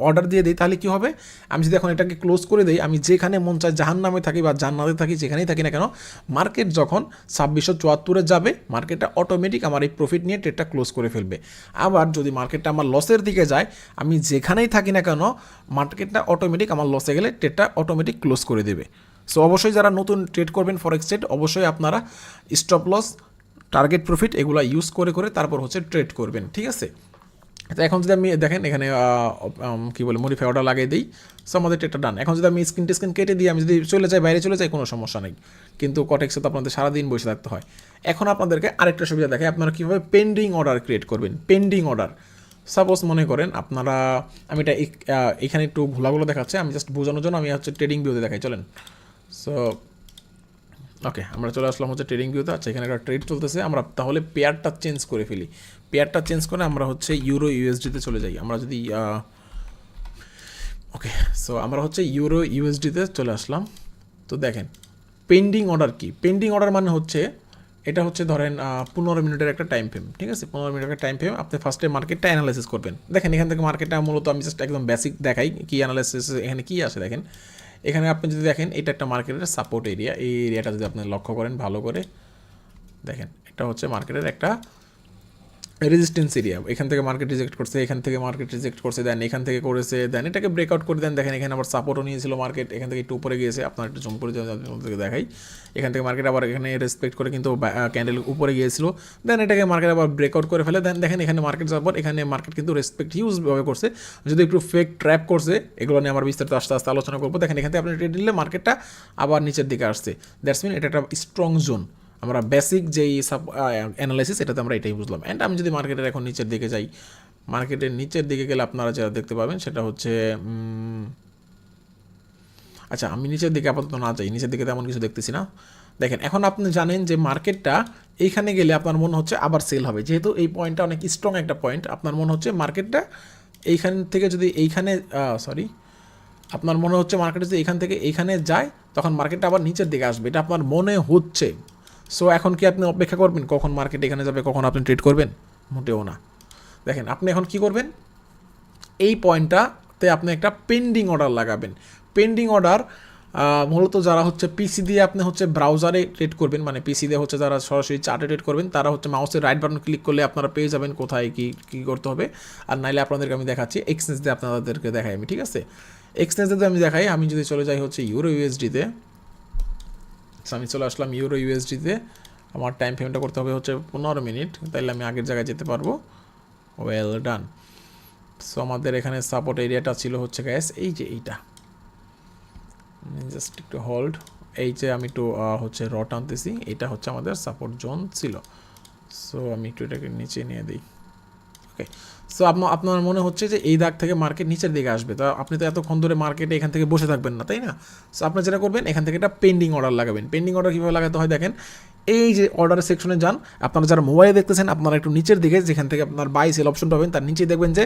অর্ডার দিয়ে দিই, তাহলে কী হবে, আমি যদি এখন এটাকে ক্লোজ করে দিই, আমি যেখানে মন চাই জাহান্নামে থাকি বা জান্নাতে থাকি, যেখানেই থাকি না কেন, মার্কেট যখন 2674 যাবে, মার্কেটটা অটোমেটিক আমার এই প্রফিট নিয়ে ট্রেডটা ক্লোজ করে ফেলবে। আবার যদি মার্কেটটা আমার লসের দিকে যায়, আমি যেখানেই থাকি না কেন, মার্কেটটা অটোমেটিক আমার লসে গেলে ট্রেডটা অটোমেটিক ক্লোজ করে দেবে। সো অবশ্যই যারা নতুন ট্রেড করবেন ফরেক্স ট্রেড, অবশ্যই আপনারা স্টপ লস, টার্গেট প্রফিট এগুলো ইউজ করে তারপর হচ্ছে ট্রেড করবেন, ঠিক আছে। তো এখন যদি আমি দেখেন এখানে কী বলে মডিফাই অর্ডার লাগিয়ে দিই, সো আমাদের ট্রেডটা ডান। এখন যদি আমি স্ক্রিন কেটে দিই, আমি যদি বাইরে চলে যাই, কোনো সমস্যা নেই, কিন্তু কটেক্সে তো আপনাদের সারাদিন বসে থাকতে হয়। এখন আপনাদেরকে আরেকটা সুবিধা দেখায়, আপনারা কীভাবে পেন্ডিং অর্ডার ক্রিয়েট করবেন। পেন্ডিং অর্ডার, সাপোজ মনে করেন আপনারা, আমি এটা এখানে একটু ভুলাগুলো দেখাচ্ছে, আমি জাস্ট বোঝানোর জন্য আমি হচ্ছে ট্রেডিং ভিউতে দেখাই, চলেন। সো ওকে, আমরা চলে আসলাম হচ্ছে ট্রেডিং ভিউতে। আচ্ছা, এখানে একটা ট্রেড চলতেছে, আমরা তাহলে পেয়ারটা চেঞ্জ করে ফেলি। পেয়ারটা চেঞ্জ করে আমরা হচ্ছে ইউরো ইউএসডিতে চলে যাই। আমরা যদি ওকে, সো আমরা হচ্ছে ইউরো ইউএসডিতে চলে আসলাম। তো দেখেন পেন্ডিং অর্ডার কি, পেন্ডিং অর্ডার মানে হচ্ছে এটা হচ্ছে ধরেন 15 মিনিটের একটা টাইম ফ্রেম, ঠিক আছে? 15 মিনিটের একটা টাইম ফ্রেম। আপনি ফার্স্টে মার্কেটটা অ্যানালাইসিস করবেন। দেখেন এখান থেকে মার্কেটটা মূলত আমি জাস্ট একদম বেসিক দেখাই কি অ্যানালাইসিস এখানে কী আসে। দেখেন এখানে আপনি যদি দেখেন এটা একটা মার্কেটের সাপোর্ট এরিয়া, এই এরিয়াটা যদি আপনি লক্ষ্য করেন ভালো করে দেখেন, এটা হচ্ছে মার্কেটের একটা রেজিস্ট্যান্স এরিয়া। এখান থেকে মার্কেট রিজেক্ট করছে, এখান থেকে মার্কেট রিজেক্ট করছে, দেন এখান থেকে করেছে, দেন এটাকে ব্রেকআউট করে দেন। দেখেন এখানে আবার সাপোর্টও নিয়েছিল মার্কেট, এখান থেকে একটু উপরে গিয়েছে। আপনার একটু জুম করে থেকে দেখাই, এখান থেকে মার্কেট আবার এখানে রেসপেক্ট করে কিন্তু ক্যান্ডেল উপরে গিয়েছিল, দেন এটাকে মার্কেট আবার ব্রেকআউট করে ফেলে। দেন দেখেন এখানে মার্কেট যাওয়ার পর এখানে মার্কেট কিন্তু রেসপেক্ট হিউজভাবে করছে। যদি একটু ফেক ট্র্যাপ করছে, এগুলো নিয়ে আমার বিস্তারিত আস্তে আস্তে আলোচনা করবো। দেখেন এখান থেকে আপনি ট্রেড নিলে মার্কেটটা আবার নিচের দিকে আসছে, দ্যাটস মিন এটা একটা স্ট্রং জোন। আমরা বেসিক যেই অ্যানালাইসিস এটাতে আমরা এটাই বুঝলাম। অ্যান্ড আমি যদি মার্কেটের এখন নিচের দিকে যাই, মার্কেটের নিচের দিকে গেলে আপনারা যা দেখতে পাবেন সেটা হচ্ছে আচ্ছা আমি নিচের দিকে আপাতত না যাই, নিচের দিকে তেমন কিছু দেখতেছি না। দেখেন এখন আপনি জানেন যে মার্কেটটা এইখানে গেলে আপনার মনে হচ্ছে আবার সেল হবে, যেহেতু এই পয়েন্টটা অনেক স্ট্রং একটা পয়েন্ট। আপনার মনে হচ্ছে মার্কেটটা এইখান থেকে যদি এইখানে আপনার মনে হচ্ছে মার্কেটে যদি এইখান থেকে এইখানে যায় তখন মার্কেটটা আবার নিচের দিকে আসবে, এটা আপনার মনে হচ্ছে। সো এখন কি আপনি অপেক্ষা করবেন কখন মার্কেট এখানে যাবে, কখন আপনি ট্রেড করবেন? মোটেও না। দেখেন আপনি এখন কি করবেন, এই পয়েন্টটাতে আপনি একটা পেন্ডিং অর্ডার লাগাবেন। পেন্ডিং অর্ডার মূলত যারা হচ্ছে পিসি দিয়ে আপনি হচ্ছে ব্রাউজারে ট্রেড করবেন, মানে পিসি দিয়ে হচ্ছে যারা সরাসরি চার্টে ট্রেড করবেন, তারা হচ্ছে মাউসের রাইট বাটন ক্লিক করলে আপনারা পেয়ে যাবেন কোথায় কী করতে হবে। আর নাইলে আপনাদেরকে আমি দেখাচ্ছি, এক্সচেঞ্জ দিয়ে আপনাদেরকে দেখাই আমি, ঠিক আছে? এক্সচেঞ্জ দিয়ে আমি দেখাই, আমি যদি চলে যাই হচ্ছে ইউরো ইউএসডিতে, আমি চলে আসলাম ইউরো ইউএসডিতে। আমার টাইম ফ্রেমটা করতে হবে হচ্ছে 15 মিনিট, তাইলে আমি আগের জায়গায় যেতে পারবো। Well done. সো আমাদের এখানে সাপোর্ট এরিয়াটা ছিল হচ্ছে গ্যাস এই যে এইটা, জাস্ট একটু হোল্ড, এই যে আমি একটু হচ্ছে র টানতেছি, এটা হচ্ছে আমাদের সাপোর্ট জোন ছিল। সো আমি একটু এটাকে নিচে নিয়ে দিই। ওকে, সো আপনার মনে হচ্ছে যে এই দাগ থেকে মার্কেট নিচের দিকে আসবে, তো আপনি তো এতক্ষণ ধরে মার্কেটে এখান থেকে বসে থাকবেন না, তাই না? সো আপনি যেটা করবেন এখান থেকে একটা পেন্ডিং অর্ডার লাগাবেন। পেন্ডিং অর্ডার কীভাবে লাগাতে হয় দেখেন, এই যে অর্ডারের সেকশনে যান, আপনারা যারা মোবাইলে দেখতেছেন আপনারা একটু নিচের দিকে যেখান থেকে আপনার বাই সেল অপশন পাবেন তার নিচে দেখবেন যে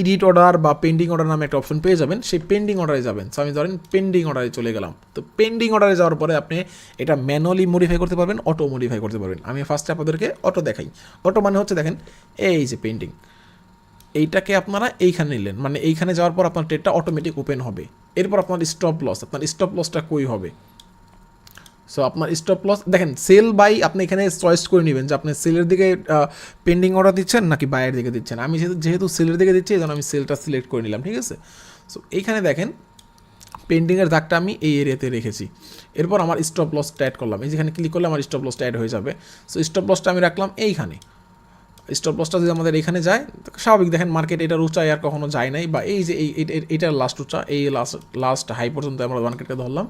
এডিট অর্ডার বা পেন্ডিং অর্ডার নামে একটা অপশন পেয়ে যাবেন, সেই পেন্ডিং অর্ডারে যাবেন। সো আমি ধরেন পেন্ডিং অর্ডারে চলে গেলাম। তো পেন্ডিং অর্ডারে যাওয়ার পরে আপনি এটা ম্যানুয়ালি মডিফাই করতে পারবেন, অটো মডিফাই করতে পারবেন। আমি ফার্স্টে আপনাদেরকে অটো দেখাই। অটো মানে হচ্ছে দেখেন এই যে পেন্ডিং, এইটাকে আপনারা এইখানে নিলেন, মানে এইখানে যাওয়ার পর আপনার ট্রেডটা অটোমেটিক ওপেন হবে। এরপর আপনার স্টপ লস, আপনার স্টপ লসটা কই হবে? সো আপনার স্টপ লস দেখেন সেল বাই আপনি এখানে চয়েস করে নেবেন যে আপনি সেলের দিকে পেন্ডিং অর্ডার দিচ্ছেন নাকি বাইয়ের দিকে দিচ্ছেন। আমি যেহেতু সেলের দিকে দিচ্ছি এই জন্য আমি সেলটা সিলেক্ট করে নিলাম, ঠিক আছে? সো এইখানে দেখেন পেন্ডিংয়ের দাগটা আমি এই এরিয়াতে রেখেছি। এরপর আমার স্টপ লসটা অ্যাড করলাম, এই যেখানে ক্লিক করলে আমার স্টপ লসটা অ্যাড হয়ে যাবে। সো স্টপ লসটা আমি রাখলাম এইখানে। স্টপ লসটা যদি আমাদের এখানে যায়, স্বাভাবিক দেখেন মার্কেট এটার উঁচায় আর কখনো যায় নাই, বা এই যে এইটার লাস্ট উঁচা, এই লাস্ট হাই পর্যন্ত আমরা মার্কেটকে ধরলাম।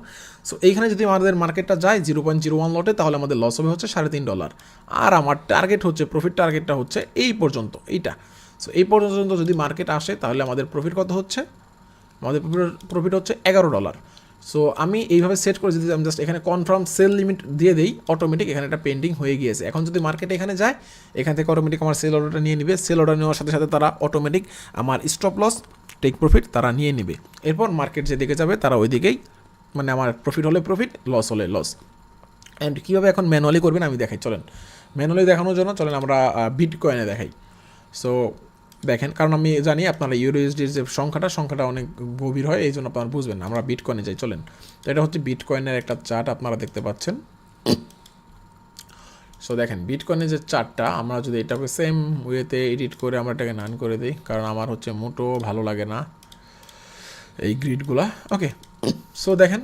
সো এইখানে যদি আমাদের মার্কেটটা যায় 0.01 লটে, তাহলে আমাদের লস হবে হচ্ছে $3.5। আর আমার টার্গেট হচ্ছে, প্রফিট টার্গেটটা হচ্ছে এই পর্যন্ত, এইটা। সো এই পর্যন্ত যদি মার্কেট আসে তাহলে আমাদের প্রফিট কত হচ্ছে? আমাদের প্রফিট হচ্ছে $11। সো আমি এইভাবে সেট করে যদি আমি জাস্ট এখানে কনফার্ম সেল লিমিট দিয়ে দিই, অটোমেটিক এখানে একটা পেন্ডিং হয়ে গিয়েছে। এখন যদি মার্কেট এখানে যায়, এখান থেকে অটোমেটিক আমার সেল অর্ডারটা নিয়ে নেবে। সেল অর্ডার নেওয়ার সাথে সাথে তারা অটোমেটিক আমার স্টপ লস, টেক প্রফিট তারা নিয়ে নেবে। এরপর মার্কেট যেদিকে যাবে তারা ওই দিকেই, মানে আমার প্রফিট হলে প্রফিট, লস হলে লস। অ্যান্ড কীভাবে এখন ম্যানুয়ালি করবেন আমি দেখাই, চলেন। ম্যানুয়ালি দেখানোর জন্য চলেন আমরা বিটকয়েনে দেখাই। সো দেখেন, কারণ আমি জানি আপনারা ইউরোএসডির যে সংখ্যাটা অনেক গভীর হয়, এই জন্য আপনারা বুঝবেন না। আমরা বিটকয়েনে যাই, চলেন। তো এটা হচ্ছে বিটকয়েনের একটা চার্ট আপনারা দেখতে পাচ্ছেন। সো দেখেন বিটকয়েনের যে চার্টটা, আমরা যদি এটাকে সেম ওয়েতে এডিট করে আমরা এটাকে নান করে দিই, কারণ আমার হচ্ছে মোটো ভালো লাগে না এই গ্রিডগুলা। ওকে, সো দেখেন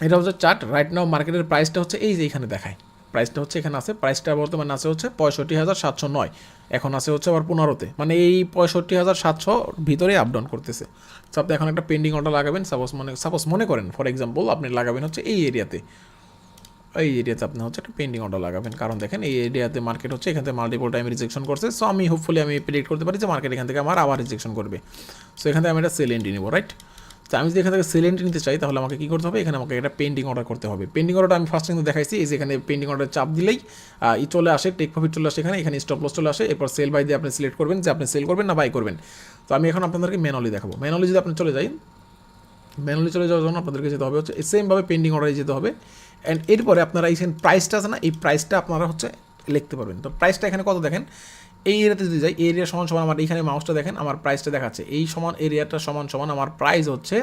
এটা হচ্ছে চার্ট। রাইট নাও মার্কেটের প্রাইসটা হচ্ছে এই যে এখানে দেখায়, প্রাইসটা হচ্ছে এখানে আছে, প্রাইসটা বর্তমানে আছে হচ্ছে 65,709, এখন আছে হচ্ছে আবার 15-তে, মানে এই 65,700 ভিতরে আপ ডাউন করতেছে। তো আপনি এখন একটা পেন্ডিং অর্ডার লাগাবেন, সাপোজ মনে করেন ফর এক্সাম্পল আপনি লাগাবেন হচ্ছে এই এরিয়াতে, আপনি হচ্ছে একটা পেন্ডিং অর্ডার লাগাবেন। কারণ দেখেন এই এরিয়াতে মার্কেট হচ্ছে এখান থেকে মাল্টিপল টাইম রিজেকশন করছে। সো আমি হোপফুলি আমি প্রেডিক্ট করতে পারি যে মার্কেট এখান থেকে আমার আবার রিজেকশন করবে। সো এখান থেকে আমি একটা সেল এন্ট্রি নেবো, রাইট? তো আমি যদি এখান থেকে সেল এন্ট্রি নিতে চাই তাহলে আমাকে কী করতে হবে, এখানে আমাকে একটা পেন্ডিং অর্ডার করতে হবে। পেন্ডিং অর্ডারটা আমি ফার্স্ট কিন্তু দেখাইছি, এই যে এখানে পেন্ডিং অর্ডার চাপ দিলেই চলে আসে, টেক প্রফিট চলে আসে, এখানে স্টপ লস চলে আসে। এরপর সেল বাই দিয়ে আপনি সিলেক্ট করবেন যে আপনি সেল করবেন না বাই করবেন। তো আমি এখন আপনাদেরকে ম্যানুয়ালি দেখাবো। ম্যানুয়ালি যদি আপনি চলে যাই, ম্যানুয়ালি চলে যাওয়ার জন্য আপনাদেরকে যেতে হবে হচ্ছে সেমভাবে পেন্ডিং অর্ডারে যেতে হবে। অ্যান্ড এরপরে আপনারা এই প্রাইসটা আছে না, এই প্রাইসটা আপনারা হচ্ছে লিখতে পারবেন। তো প্রাইসটা এখানে কত দেখেন, এই এরিয়াতে যদি যাই, এই এরিয়া সমান সমান আমার এইখানে মাউসটা দেখেন আমার প্রাইসটা দেখাচ্ছে, এই সমান এরিয়াটা সমান সমান আমার প্রাইস হচ্ছে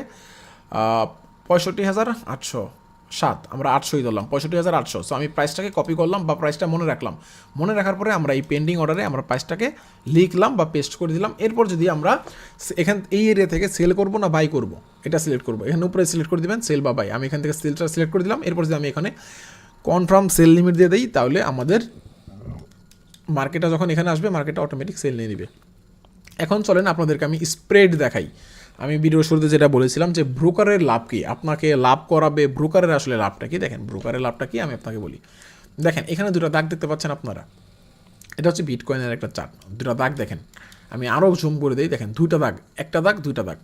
65,807, আমরা 800ই ধরলাম, 65,800। সো আমি প্রাইসটাকে কপি করলাম বা প্রাইসটা মনে রাখলাম, মনে রাখার পরে আমরা এই পেন্ডিং অর্ডারে আমরা প্রাইসটাকে লিখলাম বা পেস্ট করে দিলাম। এরপর যদি আমরা এখান এই এরিয়া থেকে সেল করবো না বাই করবো এটা সিলেক্ট করবো, এখানে উপরে সিলেক্ট করে দেবেন সেল বা বাই, আমি এখান থেকে সেলটা সিলেক্ট করে দিলাম। এরপর যদি আমি এখানে কনফার্ম সেল লিমিট দিয়ে দিই তাহলে আমাদের মার্কেটটা যখন এখানে আসবে মার্কেটটা অটোমেটিক সেল নিয়ে নেবে। এখন চলেন আপনাদেরকে আমি স্প্রেড দেখাই। আমি ভিডিওর শুরুতে যেটা বলেছিলাম যে ব্রোকারের লাভ কী, আপনাকে লাভ করাবে ব্রোকারের আসলে লাভটা কি, দেখেন ব্রোকারের লাভটা কি আমি আপনাকে বলি। দেখেন এখানে দুটো দাগ দেখতে পাচ্ছেন আপনারা, এটা হচ্ছে বিটকয়েনের একটা চার্ট, দুটো দাগ দেখেন, আমি আরও জুম করে দিই, দেখেন দুইটা দাগ, একটা দাগ দুইটা দাগ,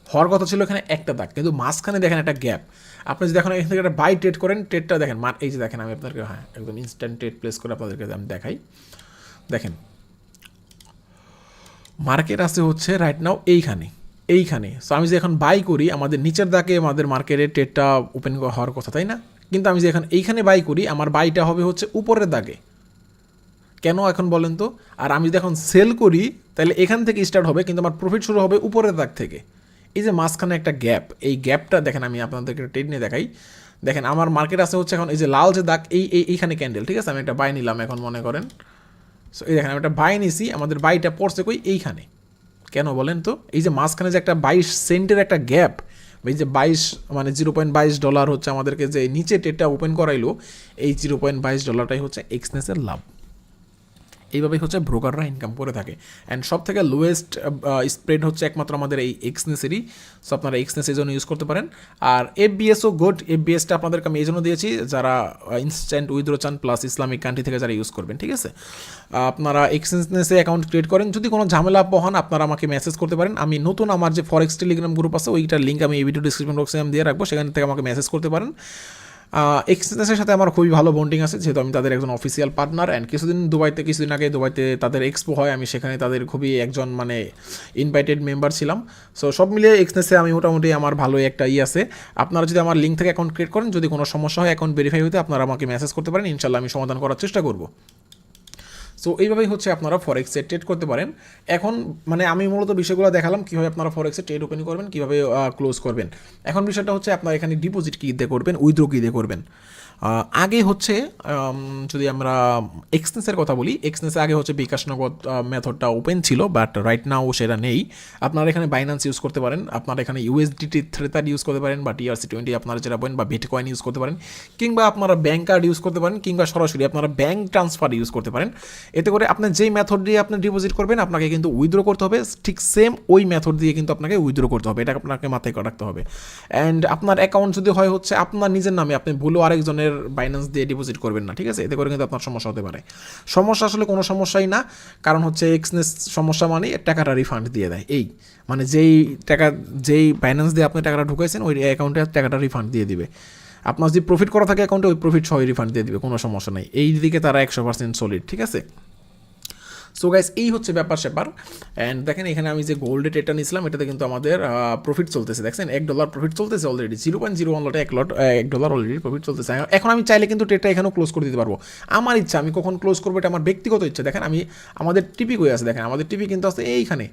হওয়ার কথা ছিল এখানে একটা দাগ, কিন্তু মাঝখানে দেখেন একটা গ্যাপ। আপনি যদি এখন এখান থেকে একটা বাই ট্রেড করেন, ট্রেডটা দেখেন এই যে দেখেন আমি আপনাদেরকে একদম ইনস্ট্যান্ট ট্রেড প্লেস করে আপনাদেরকে আমি দেখাই। দেখেন মার্কেট আছে হচ্ছে রাইট নাও এইখানে। সো আমি যে এখন বাই করি আমাদের নিচের দাগে আমাদের মার্কেটের ট্রেডটা ওপেন হওয়ার কথা, তাই না? কিন্তু আমি যে এখন এইখানে বাই করি আমার বাইটা হবে হচ্ছে উপরের দাগে, কেন এখন বলেন তো? আর আমি যদি এখন সেল করি তাহলে এখান থেকে স্টার্ট হবে, কিন্তু আমার প্রফিট শুরু হবে উপরের দাগ থেকে। এই যে মাঝখানে একটা গ্যাপ, এই গ্যাপটা দেখেন আমি আপনাদেরকে ট্রেড নিয়ে দেখাই। দেখেন আমার মার্কেট আছে হচ্ছে এখন এই যে লাল যে দাগ এইখানে ক্যান্ডেল, ঠিক আছে? আমি একটা বাই নিলাম এখন মনে করেন। সো এই দেখেন আমি একটা বাই নিছি, আমাদের বাইটা পড়ছে কই এইখানে, কেন বলেন তো? এই যে মাঝখানে যে একটা 22 সেন্টের একটা গ্যাপ, এই যে 22 মানে $0.22 হচ্ছে আমাদেরকে যে নিচে ট্রেডটা ওপেন করাইলো, এই $0.22 হচ্ছে এক্সনেসের লাভ। এইভাবেই হচ্ছে ব্রোকাররা ইনকাম করে থাকে। অ্যান্ড সব থেকে লোয়েস্ট স্প্রেড হচ্ছে একমাত্র আমাদের এই এক্সনেসেরই। সো আপনারা এক্সনেস এই জন্য ইউজ করতে পারেন। আর এফবিএসও গুড, এফবিএসটা আপনাদেরকে আমি এই জন্য দিয়েছি যারা ইনস্ট্যান্ট উইথড্র চান প্লাস ইসলামিক কান্ট্রি থেকে যারা ইউজ করবেন, ঠিক আছে? আপনারা এক্সনেসে অ্যাকাউন্ট ক্রিয়েট করেন, যদি কোনো ঝামেলা হন আপনারা আমাকে মেসেজ করতে পারেন। আমি নতুন আমার যে ফরেক্স টেলিগ্রাম গ্রুপ আছে ওইটার লিঙ্ক আমি এই ভিডিও ডিসক্রিপশন বক্সে আমি দিয়ে রাখবো, সেখান থেকে আমাকে মেসেজ করতে পারেন। এক্সনেসের সাথে আমার খুবই ভালো বন্ডিং আছে, যেহেতু আমি তাদের একজন অফিসিয়াল পার্টনার। অ্যান্ড কিছুদিন আগে দুবাইতে তাদের এক্সপো হয়, আমি সেখানে তাদের খুবই একজন মানে ইনভাইটেড মেম্বার ছিলাম। সো সব মিলিয়ে এক্সনেসে আমি মোটামুটি আমার ভালোই একটা আছে। আপনারা যদি আমার লিঙ্ক থেকে অ্যাকাউন্ট ক্রিয়েট করেন, যদি কোনো সমস্যা হয় অ্যাকাউন্ট ভেরিফাই হতে আপনারা আমাকে মেসেজ করতে পারেন, ইনশাল্লাহ আমি সমাধান করার চেষ্টা করব। সো এইভাবেই হচ্ছে আপনারা ফরেক্সে ট্রেড করতে পারেন। এখন মানে আমি মূলত বিষয়গুলো দেখালাম কীভাবে আপনারা ফরেক্সে ট্রেড ওপেন করবেন, কীভাবে ক্লোজ করবেন। এখন বিষয়টা হচ্ছে আপনারা এখানে ডিপোজিট কী দিয়ে করবেন, উইথড্র কী দিয়ে করবেন। আগে হচ্ছে যদি আমরা এক্সনেসের কথা বলি, এক্সনেসে আগে হচ্ছে বিকাশ নগদ মেথডটা ওপেন ছিল, বাট রাইট নাও সেটা নেই। আপনারা এখানে বাইন্যান্স ইউজ করতে পারেন, আপনারা এখানে ইউএসডিটি থ্রেটার ইউজ করতে পারেন, বা TRC20 আপনারা যেটা বলেন, বা বিটকয়েন ইউজ করতে পারেন, কিংবা আপনারা ব্যাঙ্ক কার্ড ইউজ করতে পারেন, কিংবা সরাসরি আপনারা ব্যাঙ্ক ট্রান্সফার ইউজ করতে পারেন। এতে করে আপনার যেই মেথড দিয়ে আপনি ডিপোজিট করবেন আপনাকে কিন্তু উইথড্র করতে হবে ঠিক সেম ওই মেথড দিয়ে কিন্তু আপনাকে উইথড্র করতে হবে, এটা আপনাকে মাথায় রাখতে হবে। অ্যান্ড আপনার অ্যাকাউন্ট যদি হয় হচ্ছে আপনার নিজের নামে, আপনি ভুলেও আরেকজনের বাইন্যান্স দিয়ে ডিপোজিট করবেন না, ঠিক আছে? এতে করে কিন্তু আপনার সমস্যা হতে পারে। সমস্যা আসলে কোনো সমস্যাই না, কারণ হচ্ছে এক্সনেস সমস্যা মানে টাকাটা রিফান্ড দিয়ে দেয়, এই মানে যেই বাইন্যান্স দিয়ে আপনি টাকাটা ঢুকাইছেন ওই অ্যাকাউন্টে টাকাটা রিফান্ড দিয়ে দিবে। আপনার যদি প্রফিট করা থাকে অ্যাকাউন্টে ওই প্রফিট সহ রিফান্ড দিয়ে দিবে, কোনো সমস্যা নেই। এই দিকে তারা 100% সলিড, ঠিক আছে? সো গাইস এই হচ্ছে ব্যাপার। অ্যান্ড দেখেন এখানে আমি যে গোল্ডে ট্রেডটা নিয়েছিলাম এটাতে কিন্তু আমাদের প্রফিট চলতেছে, দেখছেন $1 প্রফিট চলতেছে অলরেডি, 0.01 লটে $1 অলরেডি প্রফিট চলতেছে। এখন আমি চাইলে কিন্তু ট্রেডটা এখানেও ক্লোজ করে দিতে পারবো, আমার ইচ্ছা, আমি কখন ক্লোজ করবো এটা আমার ব্যক্তিগত ইচ্ছা। দেখেন আমাদের টিপি কই আছে, দেখেন আমাদের টিপি কিন্তু আছে এইখানে,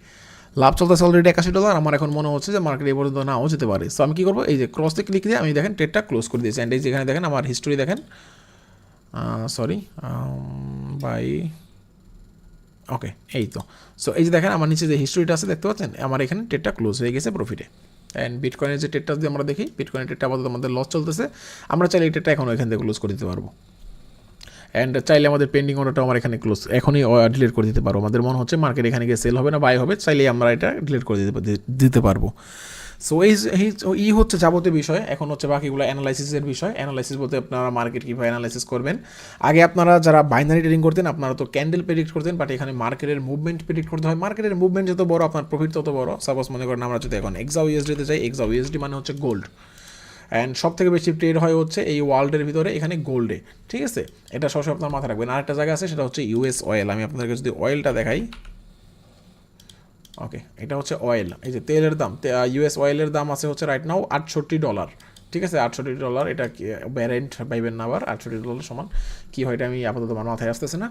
লাভ চলতেছে অলরেডি $81। আমার এখন মনে হচ্ছে যে মার্কেট এই পর্যন্ত নাও যেতে পারে। সো আমি কী করবো, এই যে ক্রসে ক্লিক দিয়ে আমি দেখেন ট্রেডটা ক্লোজ করে দিয়েছি। অ্যান্ড এই যেখানে দেখেন আমার হিস্টোরি দেখেন, বাই ওকে, এই তো। সো এই যে দেখেন আমার নিচে যে হিস্ট্রিটা আছে দেখতে পাচ্ছেন, আমার এখানে ট্রেডটা ক্লোজ হয়ে গেছে প্রফিটে। অ্যান্ড বিটকয়েনের যে ট্রেডটা যদি আমরা দেখি, বিটকয়েনের ট্রেডটা আপাতত আমাদের লস চলতেছে, আমরা চাইলে এই ট্রেডটা এখন এখান থেকে ক্লোজ করে দিতে পারবো। অ্যান্ড চাইলে আমাদের পেন্ডিং অর্ডারটা আমার এখানে ক্লোজ এখনই ডিলিট করে দিতে পারবো। আমাদের মনে হচ্ছে মার্কেট এখানে গিয়ে সেল হবে না বাই হবে, চাইলে আমরা এটা ডিলিট করে দিতে পারবো। সো এই হচ্ছে যাবতীয় বিষয়। এখন হচ্ছে বাকিগুলো অ্যানালাইসিসের বিষয়। অ্যানালাইসিস বলতে আপনারা মার্কেট কীভাবে অ্যানালাইসিস করবেন। আগে আপনারা যারা বাইনারি ট্রেডিং করতেন আপনারা তো ক্যান্ডেল প্রেডিক্ট করতেন, বাট এখানে মার্কেটের মুভমেন্ট প্রেডিক্ট করতে হয়। মার্কেটের মুভমেন্ট যত বড় আপনার প্রফিট তত বড়। সাপোজ মনে করেন আমরা যদি এখন XAUUSD যাই, XAUUSD মানে হচ্ছে গোল্ড, অ্যান্ড সব থেকে বেশি ট্রেড হয় হচ্ছে এই ওয়ার্ল্ডের ভিতরে এখানে গোল্ডে, ঠিক আছে? এটা সবসময় আপনার মাথায় রাখবেন। আরেকটা জায়গা আছে সেটা হচ্ছে US অয়েল। আমি আপনাদেরকে যদি অয়েলটা দেখাই, ওকে, এটা হচ্ছে অয়েল। এই যে তেলের দাম, US অয়েলের দাম আছে হচ্ছে রাইট নাও $68, ঠিক আছে, $68 এটা ব্যারেন্ট পাইবেন না, আবার $68 সমান কী হয় এটা আমি আপাতত আমার মাথায় আসতেছে না।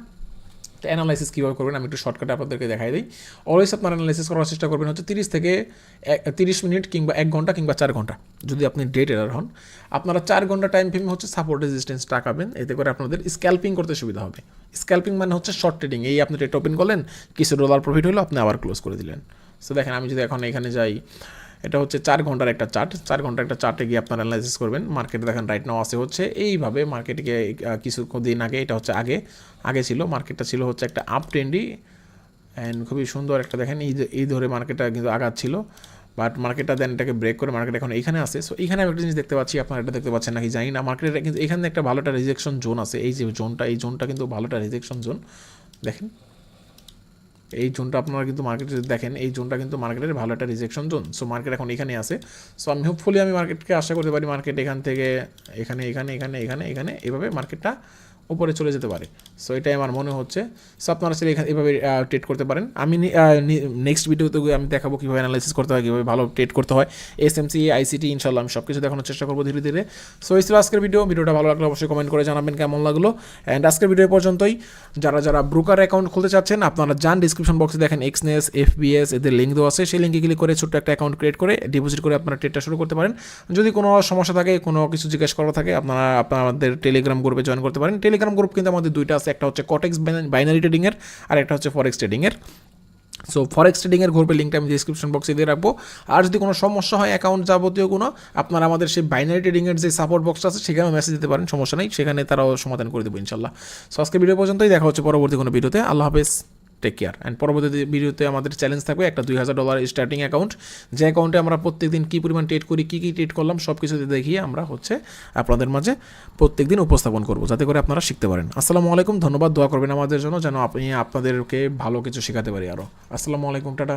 তো অ্যানালাইসিস কীভাবে করবেন আমি একটু শর্টকাটে আপনাদেরকে দেখাই দিই। অলওয়েজ আপনার অ্যানালাইসিস করার চেষ্টা করবেন হচ্ছে 30 মিনিট কিংবা 1 ঘন্টা কিংবা 4 ঘন্টা। যদি আপনি ডে ট্রেডার হন, আপনারা 4 ঘন্টা টাইম ফ্রেমে হচ্ছে সাপোর্ট রেজিস্ট্যান্স টাকাবেন, এতে করে আপনাদের স্ক্যাল্পিং করতে সুবিধা হবে। স্ক্যাল্পিং মানে হচ্ছে শর্ট ট্রেডিং, এই আপনি ট্রেড ওপেন করলেন, কিছু ডলার প্রফিট হলো, আপনি আবার ক্লোজ করে দিলেন। সো দেখেন আমি যদি এখন এখানে যাই, এটা হচ্ছে 4 ঘন্টার একটা চার্ট, 4 ঘন্টার একটা চার্টে গিয়ে আপনারা অ্যানালাইসিস করবেন। মার্কেটে দেখেন রাইট নাও আছে হচ্ছে এইভাবে, মার্কেটকে কিছু দিন আগে, এটা হচ্ছে আগে ছিল মার্কেটটা ছিল হচ্ছে একটা আপ ট্রেন্ডি অ্যান্ড খুবই সুন্দর একটা, দেখেন এই ধরে মার্কেটটা কিন্তু আগাচ্ছিল, বাট মার্কেটটা দেন এটাকে ব্রেক করে মার্কেট এখন এইখানে আছে। সো এইখানে আমি একটা জিনিস দেখতে পাচ্ছি, আপনারা এটা দেখতে পাচ্ছেন নাকি জানি না, মার্কেটের কিন্তু এখানে একটা ভালো একটা রিজেকশন জোন আছে, এই যে জোনটা, এই জোনটা কিন্তু ভালো একটা রিজেকশন জোন। দেখেন এই জোনটা আপনারা কিন্তু মার্কেটে দেখেন, এই জোনটা কিন্তু মার্কেটের ভালো একটা রিজেকশন জোন। সো মার্কেট এখন এখানে আছে। সো আমি হোপফুলি আমি মার্কেটকে আশা করতে পারি মার্কেট এখান থেকে এখানে এখানে এখানে এখানে এখানে এভাবে মার্কেটটা উপরে চলে যেতে পারে। সো এটাই আমার মনে হচ্ছে। সো আপনারা সেটা এভাবে ট্রেড করতে পারেন। আমি নেক্সট ভিডিওতে আমি দেখাবো কীভাবে অ্যানালাইসিস করতে হয়, কীভাবে ভালো ট্রেড করতে হয়, এসএমসি আইসিটি ইনশাল্লাহ আমি সব কিছু দেখানোর চেষ্টা করবো ধীরে ধীরে। সো এই ছিল আজকের ভিডিওটা ভালো লাগলে অবশ্যই কমেন্ট করে জানাবেন কেমন লাগলো। অ্যান্ড আজকের ভিডিও পর্যন্তই। যারা ব্রোকার অ্যাকাউন্ট খুলতে চাচ্ছেন আপনারা যান ডিসক্রিপশন বক্সে দেখেন এক্সনেস, এফবিএস এদের লিঙ্ক দেওয়া আছে, সেই লিঙ্কে ক্লিক করে ছোট্ট একটা অ্যাকাউন্ট ক্রিয়েট করে ডিপোজিট করে আপনারা ট্রেডটা শুরু করতে পারেন। যদি কোনো সমস্যা থাকে, কোনো কিছু জিজ্ঞেস করা থাকে, আপনারা আমাদের টেলিগ্রাম গ্রুপে জয়েন করতে পারেন। টেলিগ্রাম গ্রুপ কিন্তু আমাদের দুইটা আছে, একটা হচ্ছে কটেক্স বাইনারি ট্রেডিংয়ের আর একটা হচ্ছে ফরেক্স ট্রেডিংয়ের। সো ফরেক্স ট্রেডিংয়ের গ্রুপের লিঙ্কটা আমি ডিসক্রিপশন বক্সে দিয়ে রাখবো। আর যদি কোনো সমস্যা হয় অ্যাকাউন্ট যাবতীয় কোনো, আপনারা আমাদের সেই বাইনারি ট্রেডিংয়ের যে সাপোর্ট বক্সটা আছে সেখানেও মেসেজ দিতে পারেন, সমস্যা নেই, সেখানে তারাও সমাধান করে দেবো ইনশাল্লাহ। সো আজকে ভিডিও পর্যন্তই, দেখা হচ্ছে পরবর্তী কোনো ভিডিওতে। আল্লাহ হাফেজ, টেক কেয়ার। অ্যান্ড পরবর্তী ভিডিওতে আমাদের চ্যালেঞ্জ থাকবে একটা $2000 স্টার্টিং অ্যাকাউন্ট, যে অ্যাকাউন্টে আমরা প্রত্যেকদিন কী পরিমাণ ট্রেড করি, কী ট্রেড করলাম সব কিছু দেখিয়ে আমরা হচ্ছে আপনাদের মাঝে প্রত্যেকদিন উপস্থাপন করবো, যাতে করে আপনারা শিখতে পারেন। আসসালামু আলাইকুম, ধন্যবাদ, দোয়া করবেন আমাদের জন্য যেন আপনাদেরকে ভালো কিছু শেখাতে পারি আরও। আসসালামু আলাইকুম, টাটা।